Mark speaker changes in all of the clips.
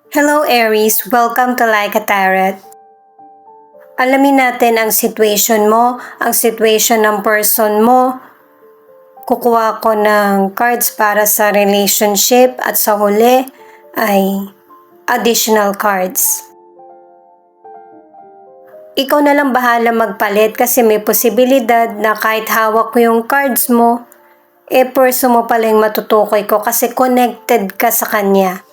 Speaker 1: Hello Aries, welcome to Like a Tarot. Alamin natin ang situation mo, ang situation ng person mo. Kukuha ko ng cards para sa relationship at sa huli ay additional cards. Ikaw na lang bahala magpalit kasi may posibilidad na kahit hawak ko yung cards mo, person mo pala yung matutukoy ko kasi connected ka sa kanya.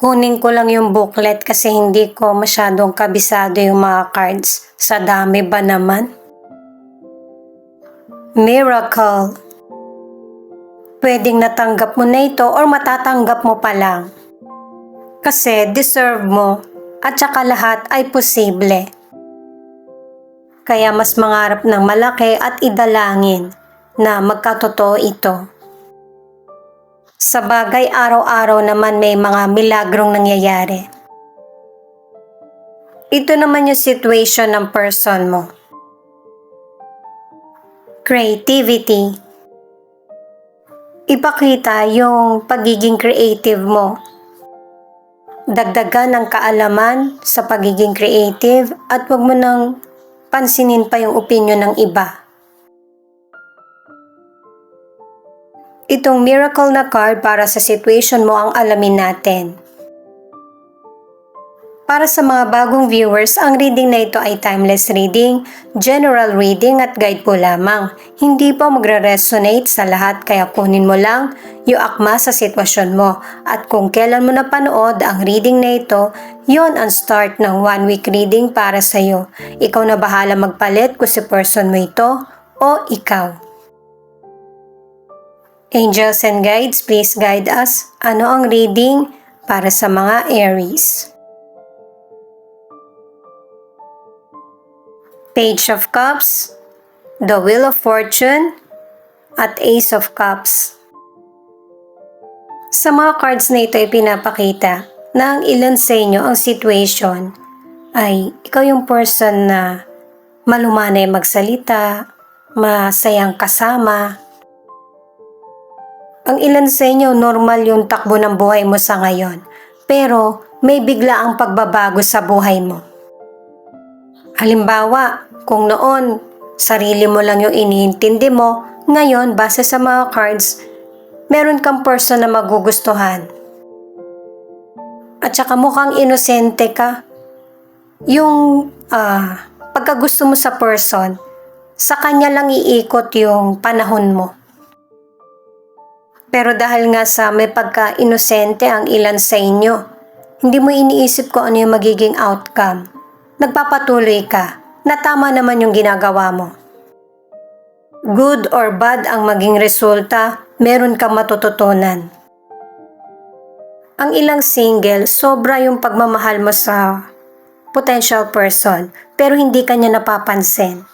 Speaker 1: Kunin ko lang yung booklet kasi hindi ko masyadong kabisado yung mga cards. Sa dami ba naman? Miracle. Pwedeng natanggap mo na ito or matatanggap mo pa lang. Kasi deserve mo at saka lahat ay posible. Kaya mas mangarap ng malaki at idalangin na magkatotoo ito. Sa bagay, araw-araw naman may mga milagrong nangyayari. Ito naman yung situation ng person mo. Creativity. Ipakita yung pagiging creative mo. Dagdagan ng kaalaman sa pagiging creative at huwag mo nang pansinin pa yung opinion ng iba. Itong miracle na card para sa situation mo ang alamin natin. Para sa mga bagong viewers, ang reading na ito ay timeless reading, general reading at guide po lamang. Hindi po magre-resonate sa lahat kaya kunin mo lang yung akma sa sitwasyon mo. At kung kailan mo napanood ang reading na ito, yon ang start ng 1 week reading para sa iyo. Ikaw na bahala magpalit kung si person mo ito o ikaw. Angels and guides, please guide us. Ano ang reading para sa mga Aries? Page of Cups, the Wheel of Fortune, at Ace of Cups. Sa mga cards na ito ay pinapakita na ang ilan sa inyo ang situation ay ikaw yung person na malumanay magsalita, masayang kasama. Ang ilan sa inyo, normal yung takbo ng buhay mo sa ngayon. Pero may bigla ang pagbabago sa buhay mo. Halimbawa, kung noon, sarili mo lang yung iniintindi mo, ngayon, base sa mga cards, meron kang person na magugustuhan. At saka mukhang inosente ka. Yung pagkagusto mo sa person, sa kanya lang iikot yung panahon mo. Pero dahil nga sa may pagka-inosente ang ilan sa inyo, hindi mo iniisip kung ano yung magiging outcome. Nagpapatuloy ka na tama naman yung ginagawa mo. Good or bad ang maging resulta, meron kang matututunan. Ang ilang single, sobra yung pagmamahal mo sa potential person, pero hindi kanya napapansin.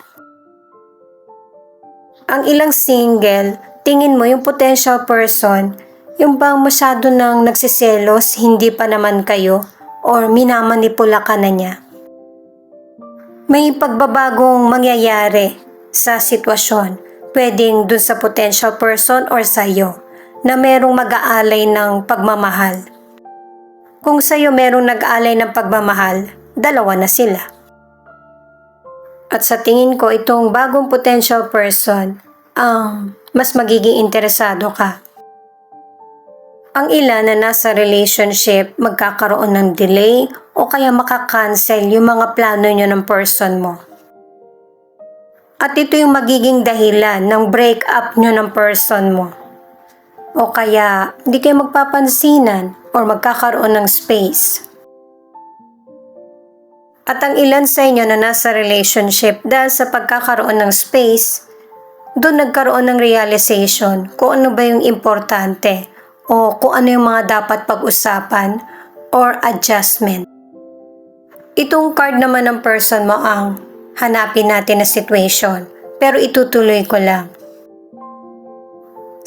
Speaker 1: Ang ilang single, tingin mo yung potential person, yung bang masyado nang nagsiselos, hindi pa naman kayo, or minamanipula ka na niya. May pagbabagong mangyayari sa sitwasyon, pwedeng dun sa potential person or sa'yo, na merong mag-aalay ng pagmamahal. Kung sa'yo merong nag-aalay ng pagmamahal, dalawa na sila. At sa tingin ko, itong bagong potential person, mas magiging interesado ka. Ang ilan na nasa relationship magkakaroon ng delay o kaya makakancel yung mga plano nyo ng person mo. At ito yung magiging dahilan ng break up nyo ng person mo. O kaya hindi kayo magpapansinan or magkakaroon ng space. At ang ilan sa inyo na nasa relationship dahil sa pagkakaroon ng space, doon nagkaroon ng realization kung ano ba yung importante o kung ano yung mga dapat pag-usapan or adjustment. Itong card naman ng person mo ang hanapin natin na situation, pero itutuloy ko lang.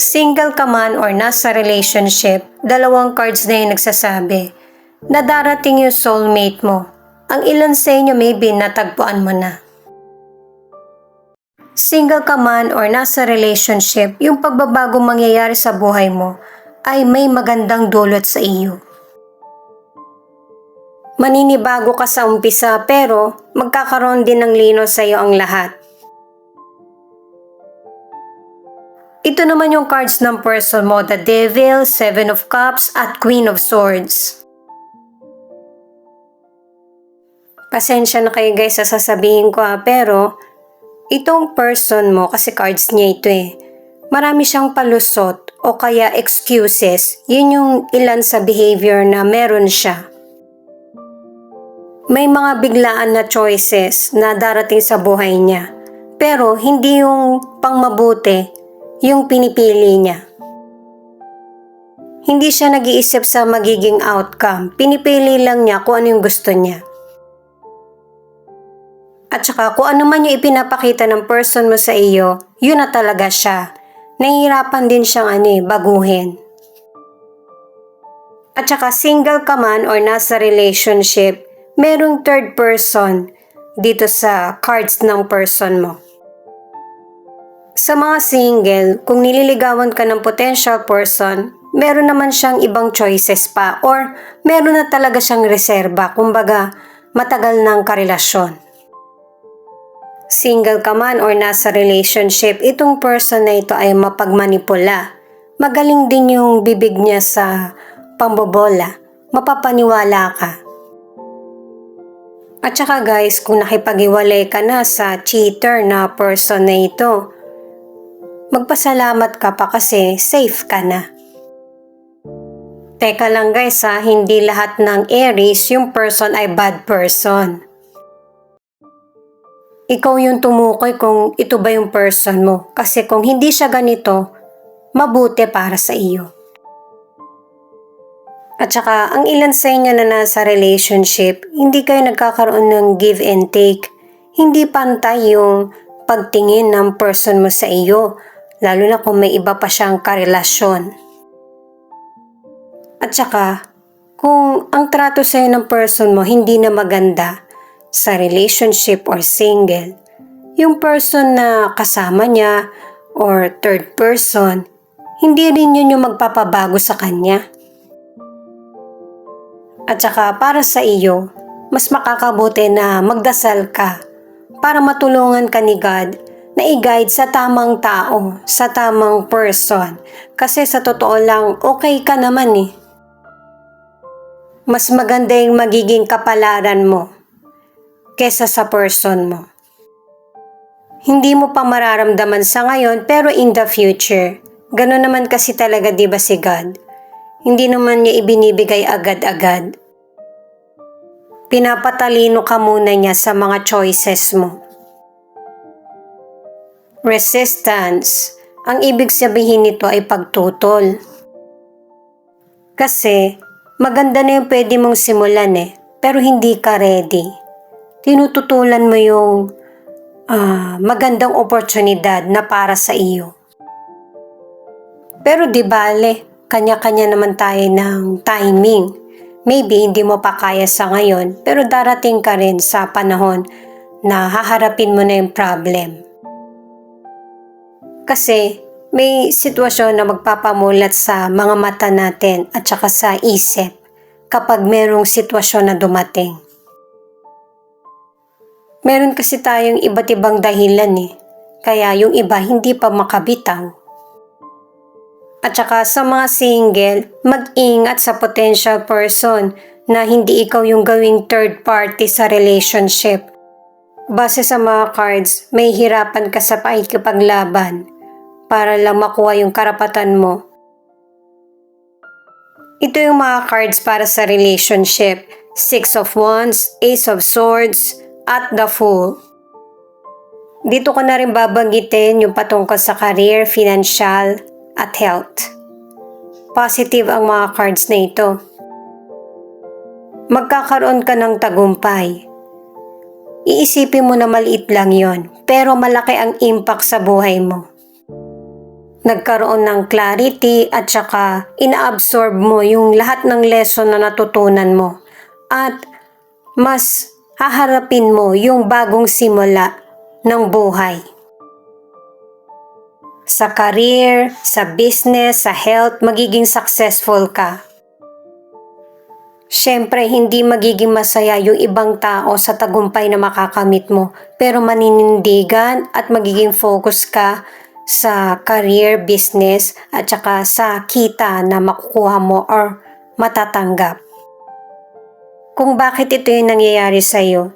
Speaker 1: Single ka man or nasa relationship, dalawang cards na yung nagsasabi na darating yung soulmate mo. Ang ilan sa inyo maybe natagpuan mo na. Single ka man or nasa relationship, yung pagbabagong mangyayari sa buhay mo ay may magandang dulot sa iyo. Maninibago ka sa umpisa pero magkakaroon din ng lino sa iyo ang lahat. Ito naman yung cards ng person mo, the Devil, Seven of Cups at Queen of Swords. Pasensya na kayo guys sa sasabihin ko pero itong person mo, kasi cards niya ito marami siyang palusot o kaya excuses. Yun yung ilan sa behavior na meron siya. May mga biglaan na choices na darating sa buhay niya. Pero hindi yung pangmabuti yung pinipili niya. Hindi siya nag-iisip sa magiging outcome. Pinipili lang niya kung ano yung gusto niya. At saka kung ano man yung ipinapakita ng person mo sa iyo, yun na talaga siya. Nahihirapan din siyang baguhin. At saka single ka man or nasa relationship, merong third person dito sa cards ng person mo. Sa mga single, kung nililigawan ka ng potential person, meron naman siyang ibang choices pa or meron na talaga siyang reserba, kumbaga matagal ng karelasyon. Single ka man or nasa relationship, itong person na ito ay mapagmanipula. Magaling din yung bibig niya sa pambobola. Mapapaniwala ka. At saka guys, kung nakipag-iwalay ka na sa cheater na person na ito, magpasalamat ka pa kasi safe ka na. Teka lang guys hindi lahat ng Aries yung person ay bad person. Ikaw yung tumukoy kung ito ba yung person mo. Kasi kung hindi siya ganito, mabuti para sa iyo. At saka, ang ilan sa inyo na nasa relationship, hindi kayo nagkakaroon ng give and take. Hindi pantay yung pagtingin ng person mo sa iyo, lalo na kung may iba pa siyang karelasyon. At saka, kung ang trato sa iyo ng person mo hindi na maganda sa relationship or single, yung person na kasama niya or third person, hindi rin yun yung magpapabago sa kanya. At saka para sa iyo, mas makakabuti na magdasal ka para matulungan ka ni God na i-guide sa tamang tao, sa tamang person. Kasi sa totoo lang, okay ka naman Mas maganda yung magiging kapalaran mo kesa sa person mo. Hindi mo pa mararamdaman sa ngayon pero in the future, gano'n naman kasi talaga diba si God? Hindi naman niya ibinibigay agad-agad. Pinapatalino ka muna niya sa mga choices mo. Resistance. Ang ibig sabihin nito ay pagtutol. Kasi maganda na yung pwede mong simulan pero hindi ka ready. Tinututulan mo yung magandang oportunidad na para sa iyo. Pero di bale, kanya-kanya naman tayo ng timing. Maybe hindi mo pa kaya sa ngayon, pero darating ka rin sa panahon na haharapin mo na yung problem. Kasi may sitwasyon na magpapamulat sa mga mata natin at saka sa isip kapag merong sitwasyon na dumating. Meron kasi tayong iba't ibang dahilan kaya yung iba hindi pa makabitaw. At saka sa mga single, mag-ingat sa potential person na hindi ikaw yung gawing third party sa relationship. Base sa mga cards, may hirapan ka sa pakikipaglaban para lang makuha yung karapatan mo. Ito yung mga cards para sa relationship. Six of Wands, Ace of Swords, at the Fool. Dito ko na rin babanggitin yung patungkol sa career, financial, at health. Positive ang mga cards na ito. Magkakaroon ka ng tagumpay. Iisipin mo na maliit lang yon, pero malaki ang impact sa buhay mo. Nagkaroon ng clarity at saka ina-absorb mo yung lahat ng lesson na natutunan mo. At mas haharapin mo yung bagong simula ng buhay. Sa career, sa business, sa health, magiging successful ka. Siyempre, hindi magiging masaya yung ibang tao sa tagumpay na makakamit mo, pero maninindigan at magiging focus ka sa career, business, at saka sa kita na makukuha mo or matatanggap. Kung bakit ito yung nangyayari sa'yo,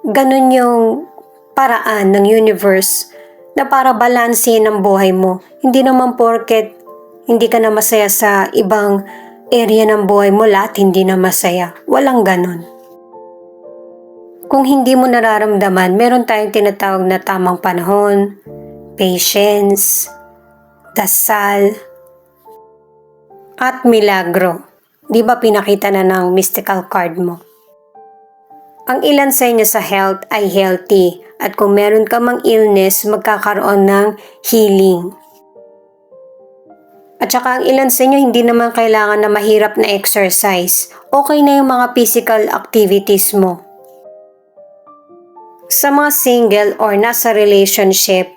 Speaker 1: ganun yung paraan ng universe na para balansehin ang buhay mo. Hindi naman porket hindi ka na masaya sa ibang area ng buhay mo, lahat hindi na masaya. Walang ganon. Kung hindi mo nararamdaman, meron tayong tinatawag na tamang panahon, patience, dasal, at milagro. Di ba pinakita na ng mystical card mo? Ang ilan sa inyo sa health ay healthy, at kung meron ka mang illness, magkakaroon ng healing. At saka ang ilan sa inyo hindi naman kailangan na mahirap na exercise. Okay na yung mga physical activities mo. Sa mga single or nasa relationship,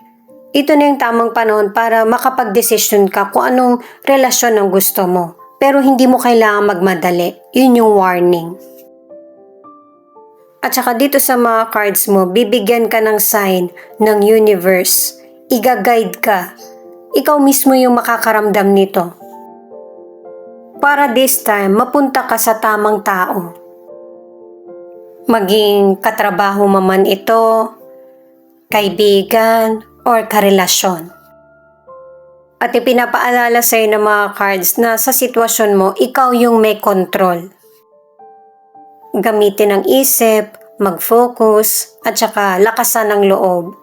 Speaker 1: ito na yung tamang panahon para makapag-desisyon ka kung anong relasyon ang gusto mo. Pero hindi mo kailangan magmadali. Yun yung warning. At saka dito sa mga cards mo, bibigyan ka ng sign ng universe. Iga-guide ka. Ikaw mismo yung makakaramdam nito. Para this time, mapunta ka sa tamang tao. Maging katrabaho man ito, kaibigan, or karelasyon. At ipinapaalala sa'yo ng mga cards na sa sitwasyon mo, ikaw yung may control. Gamitin ang isip, mag-focus, at saka lakasan ng loob.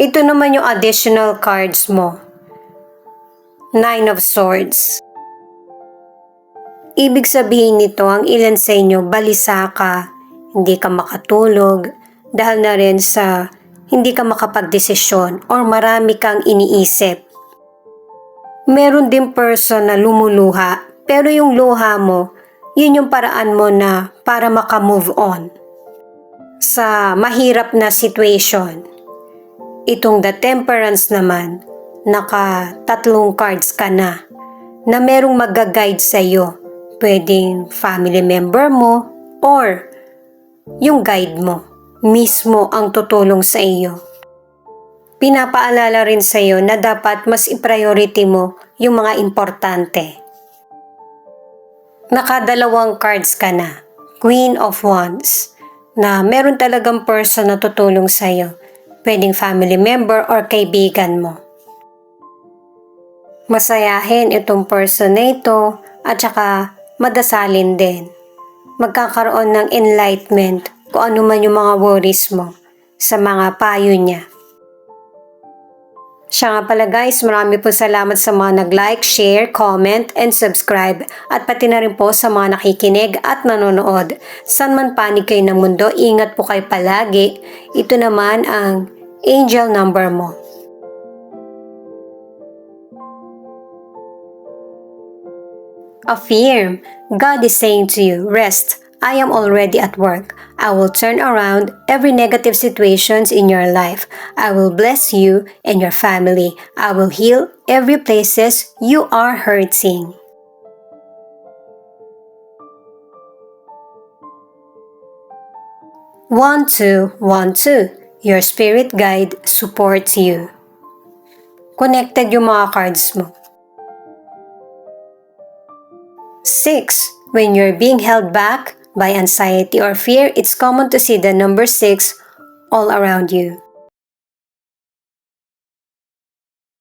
Speaker 1: Ito naman yung additional cards mo. Nine of Swords. Ibig sabihin nito, ang ilan sa inyo, balisa ka, hindi ka makatulog, dahil na rin sa hindi ka makapagdesisyon or marami kang iniisip. Meron din person na lumuluha, pero yung luha mo, yun yung paraan mo na para makamove on sa mahirap na situation. Itong The Temperance naman, naka-3 cards ka na merong mag-guide sa iyo. Pwedeng family member mo or yung guide mo mismo ang tutulong sa iyo. Pinapaalala rin sa iyo na dapat mas i-priority mo yung mga importante. Naka-2 cards ka na, Queen of Wands, na meron talagang person na tutulong sa iyo. Pwedeng family member or kaibigan mo. Masayahin itong person na ito at saka madasalin din. Magkakaroon ng enlightenment kung ano man yung mga worries mo sa mga payo niya. Siya nga pala guys, marami po salamat sa mga nag-like, share, comment, and subscribe. At pati na rin po sa mga nakikinig at nanonood. San man panig kayo ng mundo, ingat po kayo palagi. Ito naman ang angel number mo. Affirm, God is saying to you, rest. I am already at work. I will turn around every negative situations in your life. I will bless you and your family. I will heal every places you are hurting. One, two, 1, 2. Your spirit guide supports you. Connected yung mga cards mo. 6. When you're being held back by anxiety or fear, it's common to see the number 6 all around you.